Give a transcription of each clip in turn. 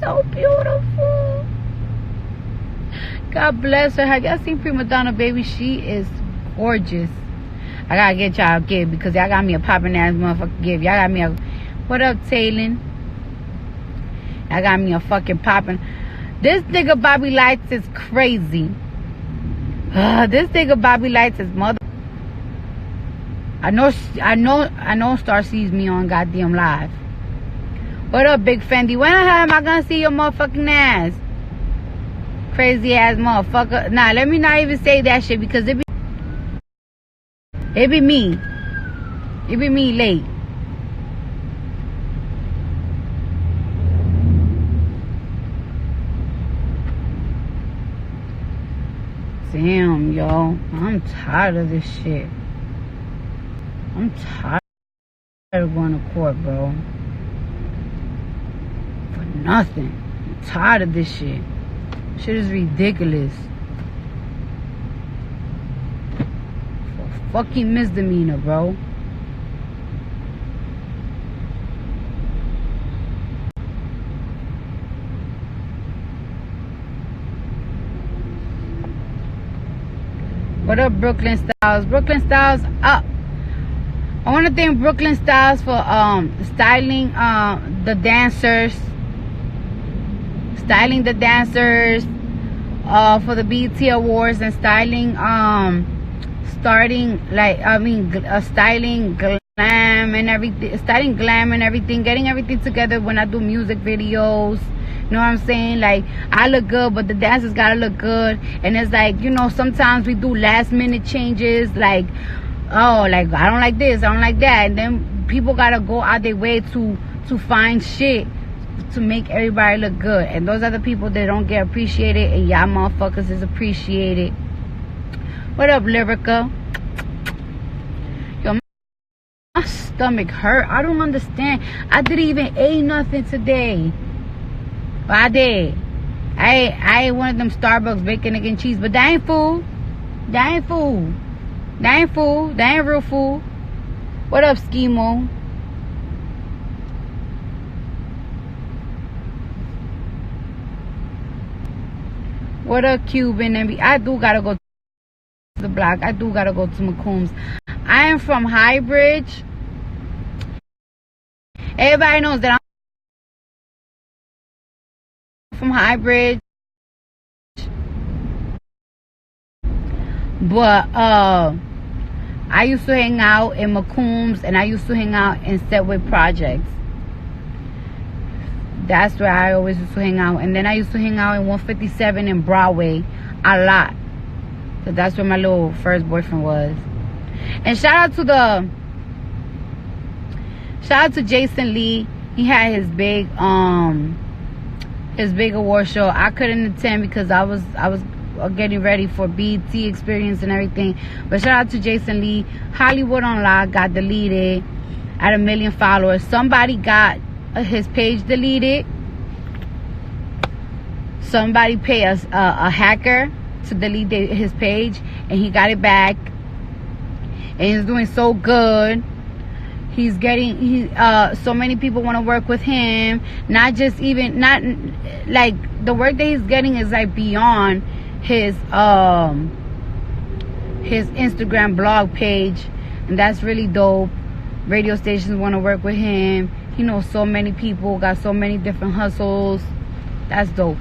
so beautiful. God bless her. Have y'all seen Prima Donna, baby? She is gorgeous. I gotta get y'all a gift because y'all got me a popping ass motherfucking gift. Y'all got me a... What up, Taylin? I got me a fucking popping... This nigga Bobby Lights is crazy. This nigga Bobby Lights is mother... I know Star sees me on goddamn live. What up, Big Fendi? When the hell am I gonna see your motherfucking ass? Crazy ass motherfucker. Nah, let me not even say that shit because it be me. It be me late. Damn, yo. I'm tired of this shit. I'm tired of going to court, bro. For nothing. I'm tired of this shit. Shit is ridiculous. For a fucking misdemeanor, bro. What up, Brooklyn Styles? Brooklyn Styles up. I want to thank Brooklyn Styles for styling the dancers for the BET Awards and styling glam and everything, getting everything together when I do music videos. You know what I'm saying? Like, I look good, but the dancers gotta look good. And it's like, you know, sometimes we do last minute changes, like, oh, like, I don't like this, I don't like that. And then people gotta go out their way to find shit to make everybody look good. And those are the people that don't get appreciated, and y'all motherfuckers is appreciated. What up, Lyrica? Yo, my stomach hurt. I don't understand. I didn't even eat nothing today. But I did. I ate one of them Starbucks bacon, egg, and cheese. But that ain't food. That ain't food. That ain't food. That ain't real food. What up, Schemo? What up, Cuban? I do gotta go to the block. I do gotta go to McCombs. I am from Highbridge. Everybody knows that I'm from Highbridge. But I used to hang out in McCombs, and I used to hang out in Setway Projects. That's where I always used to hang out. And then I used to hang out in 157 in Broadway a lot. So that's where my little first boyfriend was. And shout out to Jason Lee. He had his big award show. I couldn't attend because I was getting ready for BET experience and everything. But shout out to Jason Lee. Hollywood Unlocked got deleted at 1 million followers. Somebody got his page deleted. Somebody paid us a hacker to delete his page, and he got it back. And he's doing so good. He's getting so many people want to work with him. Not like the work that he's getting is like beyond his Instagram blog page, and that's really dope. Radio stations want to work with him. He knows so many people, got so many different hustles. That's dope.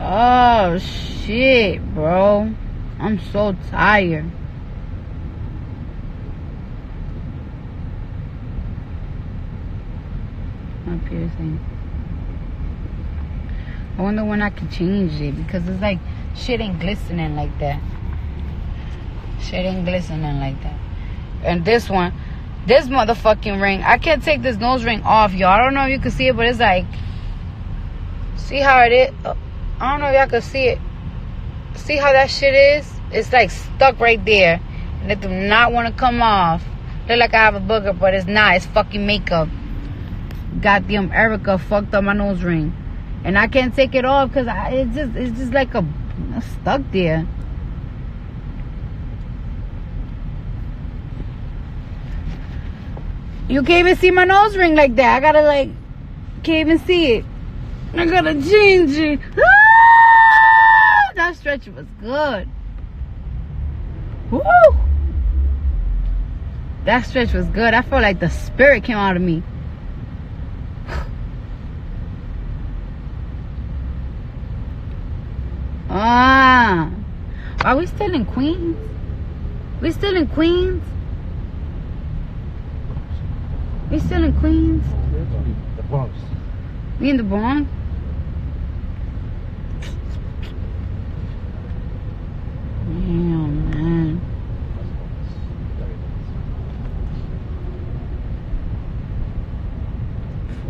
Oh shit, bro. I'm so tired. My piercing. I wonder when I can change it, because it's like shit ain't glistening like that. Shit ain't glistening like that. And this one, this motherfucking ring, I can't take this nose ring off, y'all. I don't know if you can see it, but it's like, see how it is? I don't know if y'all can see it. See how that shit is? It's like stuck right there, and it do not want to come off. Look like I have a booger, but it's not. It's fucking makeup. Goddamn Erica fucked up my nose ring, and I can't take it off because it's just like stuck there. You can't even see my nose ring like that. I gotta like, can't even see it. I gotta change it. Ah! That stretch was good. Woo! That stretch was good. I felt like the spirit came out of me. Ah. Are we still in Queens? We still in Queens? We still in Queens? The Bronx. We in the Bronx? Damn, man.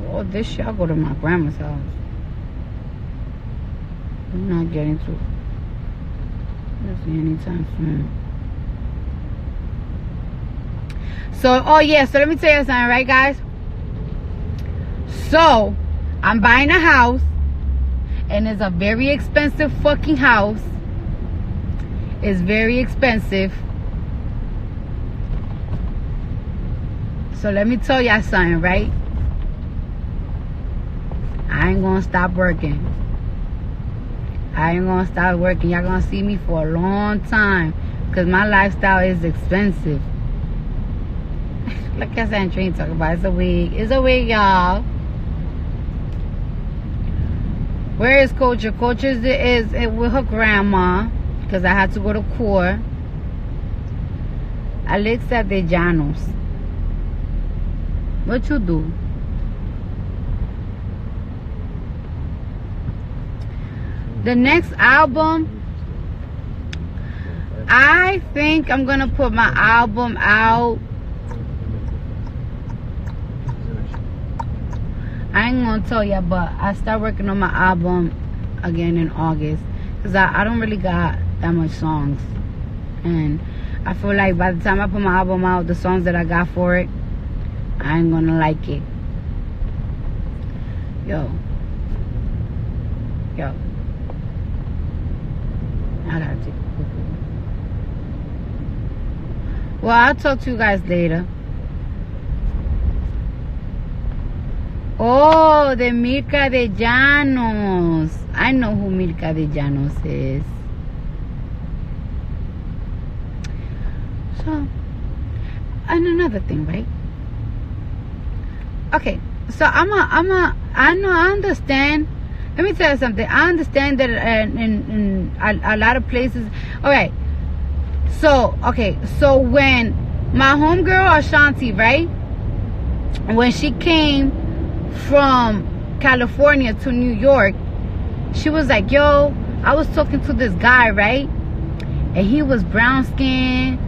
For all this shit, I'll go to my grandma's house. I'm not getting to this anytime soon. So, oh yeah, so let me tell you something, right, guys? So, I'm buying a house, and it's a very expensive fucking house. It's very expensive. So, let me tell y'all something, right? I ain't gonna stop working. I ain't gonna stop working. Y'all gonna see me for a long time, because my lifestyle is expensive. Like I said, Trina talking about it's a wig. It's a wig, y'all. Where is Culture? Culture is with her grandma, because I had to go to court. Alexa de Llanos. What you do? The next album, I think I'm gonna put my album out. I ain't gonna tell ya, but I start working on my album again in August, because I don't really got that much songs, and I feel like by the time I put my album out, the songs that I got for it, I ain't gonna like it. Yo, I gotta take a poo-poo. Well, I'll talk to you guys later. Oh, the Mirka de Llanos. I know who Mirka de Llanos is. So, and another thing, right? Okay, so I understand. Let me tell you something. I understand that in a lot of places. Okay, so when my homegirl Ashanti, right, when she came from California to New York, she was like, yo, I was talking to this guy, right, and he was brown skinned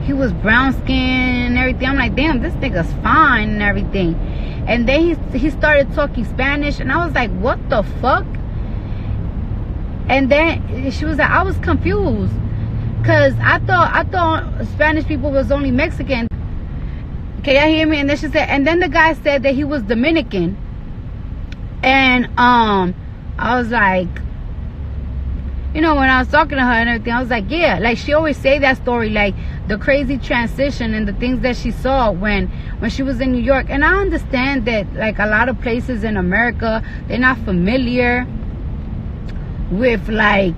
and everything. I'm like, damn, this nigga's fine and everything. And then he started talking Spanish, and I was like, what the fuck? And then she was like, I was confused, cause I thought Spanish people was only Mexican. Can y'all hear me? And then she said, and then the guy said that he was Dominican. And I was like, you know, when I was talking to her and everything, I was like, yeah, like she always say that story, like the crazy transition and the things that she saw when she was in New York. And I understand that, like, a lot of places in America, they're not familiar with like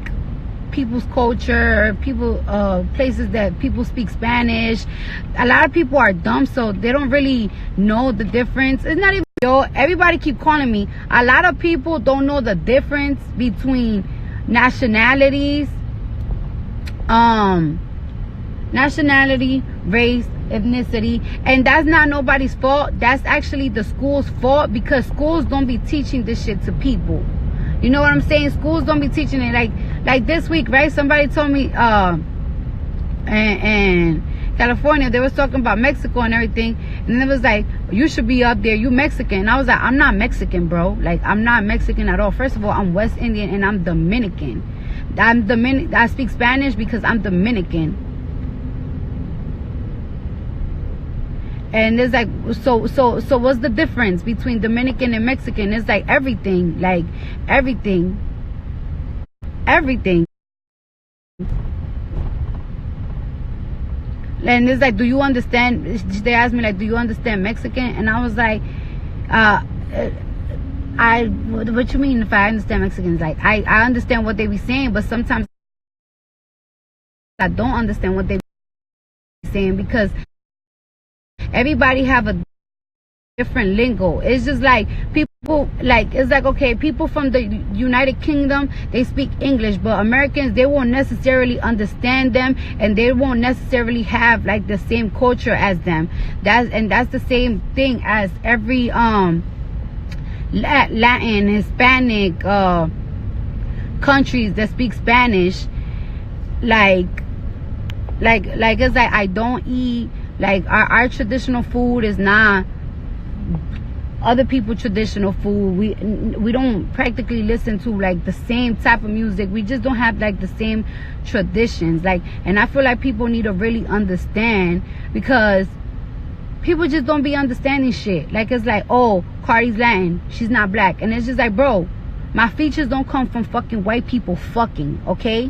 people's culture, places that people speak Spanish. A lot of people are dumb, so they don't really know the difference. It's not even, yo, everybody keep calling me. A lot of people don't know the difference between nationalities, nationality, race, ethnicity, and that's not nobody's fault. That's actually the school's fault, because schools don't be teaching this shit to people. You know what I'm saying? Schools don't be teaching it. Like this week, right? Somebody told me in California, they was talking about Mexico and everything, and it was like, you should be up there, you Mexican. And I was like, I'm not Mexican, bro. Like, I'm not Mexican at all. First of all, I'm West Indian and I'm Dominican. I speak Spanish because I'm Dominican. And it's like, so what's the difference between Dominican and Mexican? It's like everything. And it's like, do you understand? They asked me like, do you understand Mexican? And I was like, what you mean if I understand Mexicans? Like, I understand what they be saying, but sometimes I don't understand what they be saying, because everybody have a different lingo. It's just like people, like, it's like, okay, people from the United Kingdom, they speak English, but Americans, they won't necessarily understand them, and they won't necessarily have like the same culture as them. That's the same thing as every Latin, Hispanic countries that speak Spanish. Like it's like, I don't eat, like, our traditional food is not other people's traditional food. We don't practically listen to like the same type of music. We just don't have like the same traditions. Like, and I feel like people need to really understand, because people just don't be understanding shit. Like, it's like, oh, Cardi's Latin, she's not black. And it's just like, bro, my features don't come from fucking white people fucking, okay?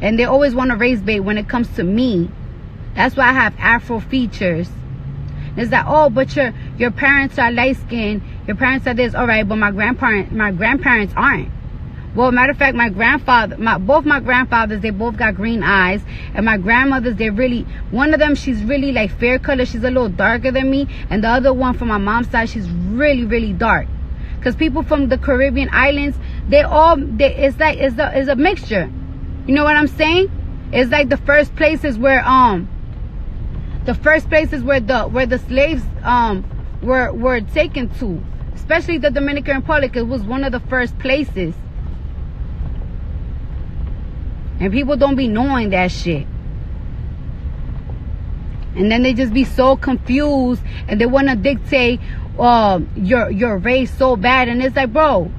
And they always want to raise bait when it comes to me. That's why I have Afro features. It's like, oh, but your parents are light skinned, your parents are this. All right, but my grandparents aren't. Well, matter of fact, both my grandfathers, they both got green eyes, and my grandmothers, one of them, she's really like fair color, she's a little darker than me, and the other one from my mom's side, she's really, really dark. Because people from the Caribbean islands, it's a mixture. You know what I'm saying? It's like the first places where the slaves were taken to, especially the Dominican Republic. It was one of the first places, and people don't be knowing that shit, and then they just be so confused, and they want to dictate your race so bad. And it's like, bro,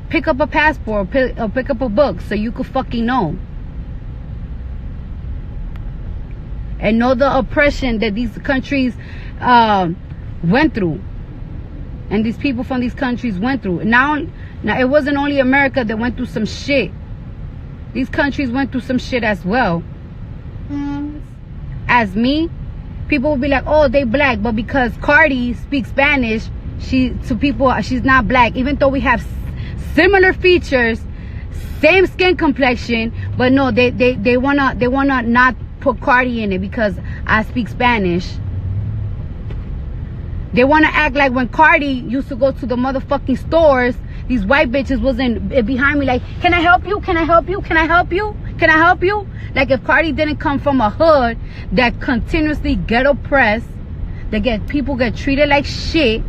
pick up a passport, or pick up a book so you could fucking know. And know the oppression that these countries went through. And these people from these countries went through. Now it wasn't only America that went through some shit. These countries went through some shit as well. As me, people will be like, oh, they black. But because Cardi speaks Spanish, she's not black. Even though we have similar features, same skin complexion, but no, they wanna not put Cardi in it because I speak Spanish. They want to act like when Cardi used to go to the motherfucking stores, these white bitches wasn't behind me like, can I help you? Can I help you? Can I help you? Can I help you? Like, if Cardi didn't come from a hood that continuously get oppressed, people get treated like shit,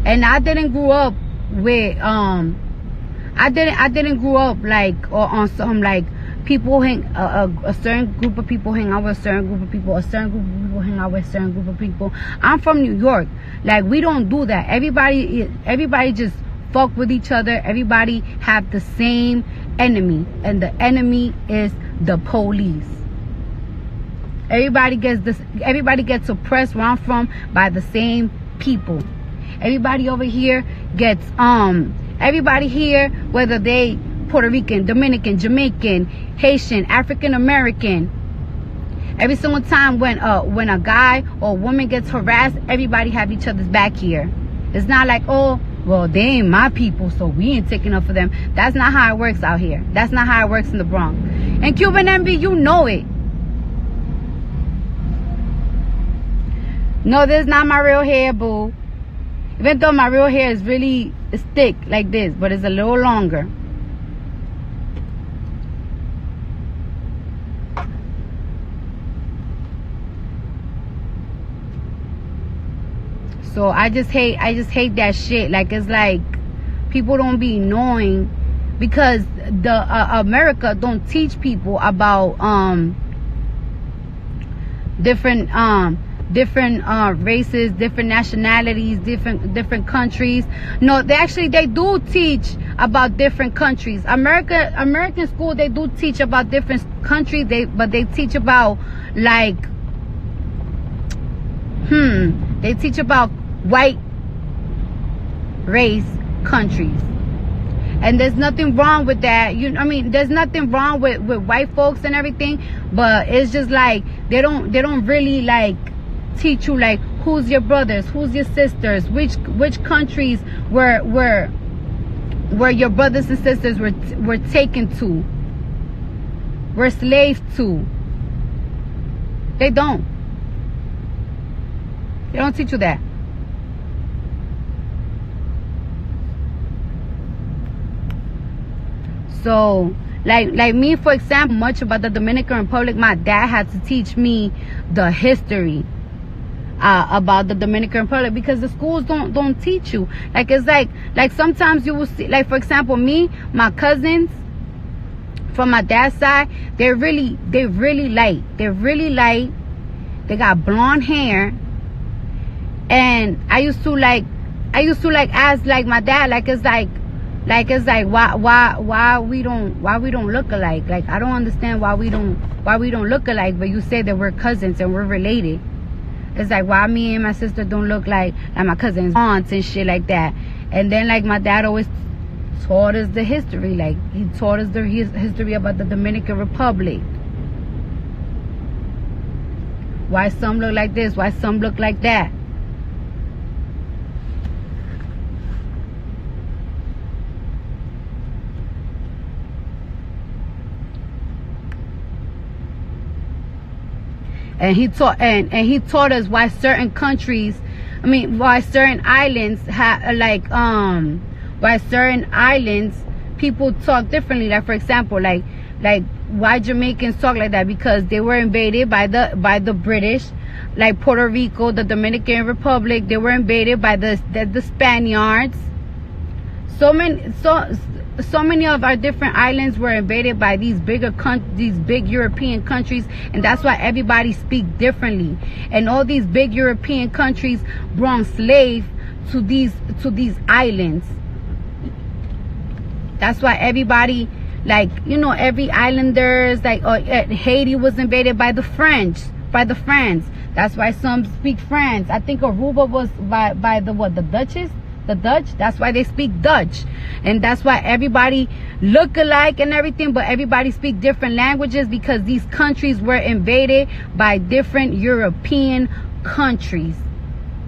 and I didn't grow up with I didn't grow up like, or on some like, people hang a certain group of people hang out with a certain group of people, a certain group of people hang out with a certain group of people. I'm from New York. Like, we don't do that. Everybody just fuck with each other. Everybody have the same enemy, and the enemy is the police. Everybody gets oppressed where I'm from by the same people. Everybody over here gets everybody here, whether they Puerto Rican, Dominican, Jamaican, Haitian, African American, every single time when a guy or a woman gets harassed, everybody have each other's back here. It's not like, oh, well, they ain't my people, so we ain't taking up for them. That's not how it works out here. That's not how it works in the Bronx. And Cuban Envy, you know it. No, this is not my real hair, boo. Even though my real hair is really thick like this, but it's a little longer. So I just hate that shit. Like, it's like people don't be knowing, because the America don't teach people about different races, different nationalities, different countries. No, they do teach about different countries. American school, they do teach about different countries, but they teach about like they teach about white race countries. And there's nothing wrong with that. I mean, there's nothing wrong with white folks and everything, but it's just like they don't really like teach you like who's your brothers, who's your sisters, which countries where your brothers and sisters were taken to, were slaves to. They don't teach you that. So like me, for example, much about the Dominican Republic, my dad had to teach me the history about the Dominican Republic, because the schools don't teach you. Like, it's like sometimes you will see, like, for example, me, my cousins from my dad's side, they're really light. They got blonde hair. And I used to ask like my dad, like it's like why we don't look alike. Like, I don't understand why we don't look alike, but you say that we're cousins and we're related. It's like, why me and my sister don't look like my cousins' aunts and shit like that. And then like my dad always taught us the history. Like, he taught us the history about the Dominican Republic. Why some look like this, why some look like that. And he taught us why certain countries, why certain islands why certain islands people talk differently. Like, for example, like why Jamaicans talk like that, because they were invaded by the British. Like Puerto Rico, the Dominican Republic, they were invaded by the Spaniards. So many of our different islands were invaded by these big European countries, and that's why everybody speak differently. And all these big European countries brought slaves to these islands. That's why everybody, like, every islanders, like Haiti was invaded by the French. That's why some speak French. I think Aruba was by the Dutchies. The Dutch, that's why they speak Dutch. And that's why everybody look alike and everything, but everybody speak different languages, because these countries were invaded by different European countries.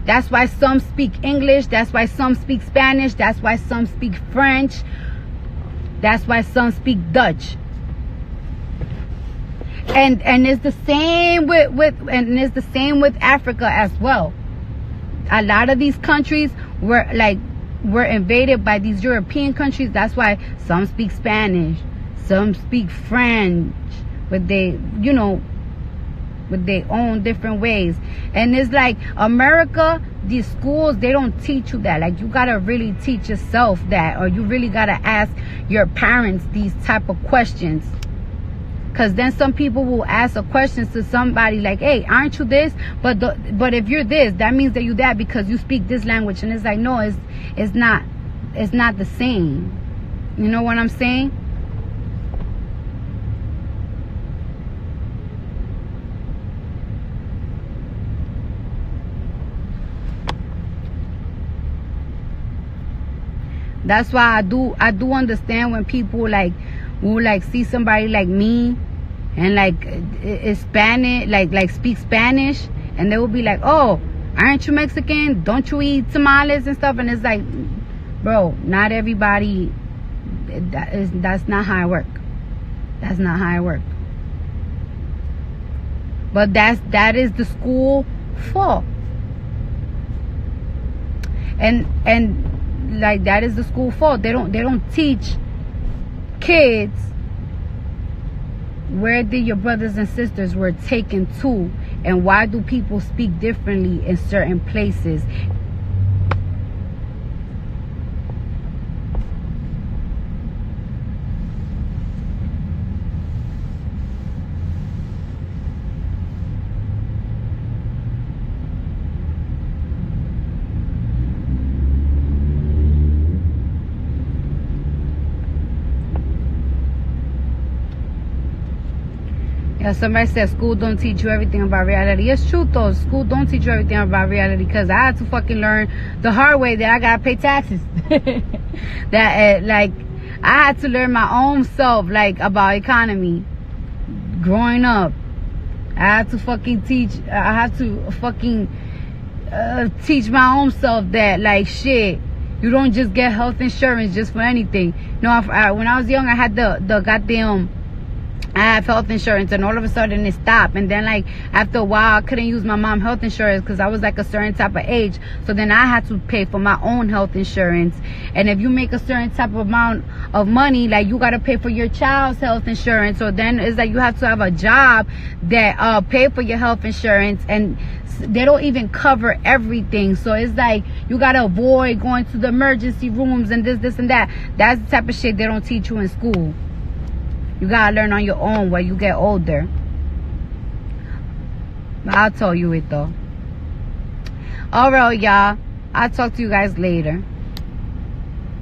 That's why some speak English, that's why some speak Spanish, that's why some speak French, that's why some speak Dutch. And it's the same with Africa as well. A lot of these countries were invaded by these European countries. That's why some speak Spanish, some speak French, but they, with their own different ways. And it's like America, these schools, they don't teach you that. Like, you gotta really teach yourself that, or you really gotta ask your parents these type of questions. Because then some people will ask a question to somebody like, hey, aren't you this? But if you're this, that means that you're that because you speak this language. And it's like, no, it's not the same. You know what I'm saying? That's why I do understand when people will see somebody like me and is Spanish, like speak Spanish, and they will be like, oh, aren't you Mexican? Don't you eat tamales and stuff? And it's like, bro, not everybody. That's not how I work. That's not how I work. But that is the school fault. And that is the school fault. They don't teach kids where did your brothers and sisters were taken to, and why do people speak differently in certain places. Yeah, somebody said school don't teach you everything about reality. It's true though. School don't teach you everything about reality, because I had to fucking learn the hard way that I gotta pay taxes. That I had to learn my own self, like, about economy. Growing up, I had to fucking teach my own self that, like, shit, you don't just get health insurance just for anything. When I was young, I had the goddamn, I have health insurance, and all of a sudden it stopped. And then, like, after a while, I couldn't use my mom's health insurance because I was like a certain type of age. So then I had to pay for my own health insurance. And if you make a certain type of amount of money, like, you got to pay for your child's health insurance. So then it's like you have to have a job that pay for your health insurance, and they don't even cover everything. So it's like you got to avoid going to the emergency rooms and this and that. That's the type of shit they don't teach you in school. You gotta learn on your own when you get older. But I'll tell you it though. Alright, y'all. I'll talk to you guys later.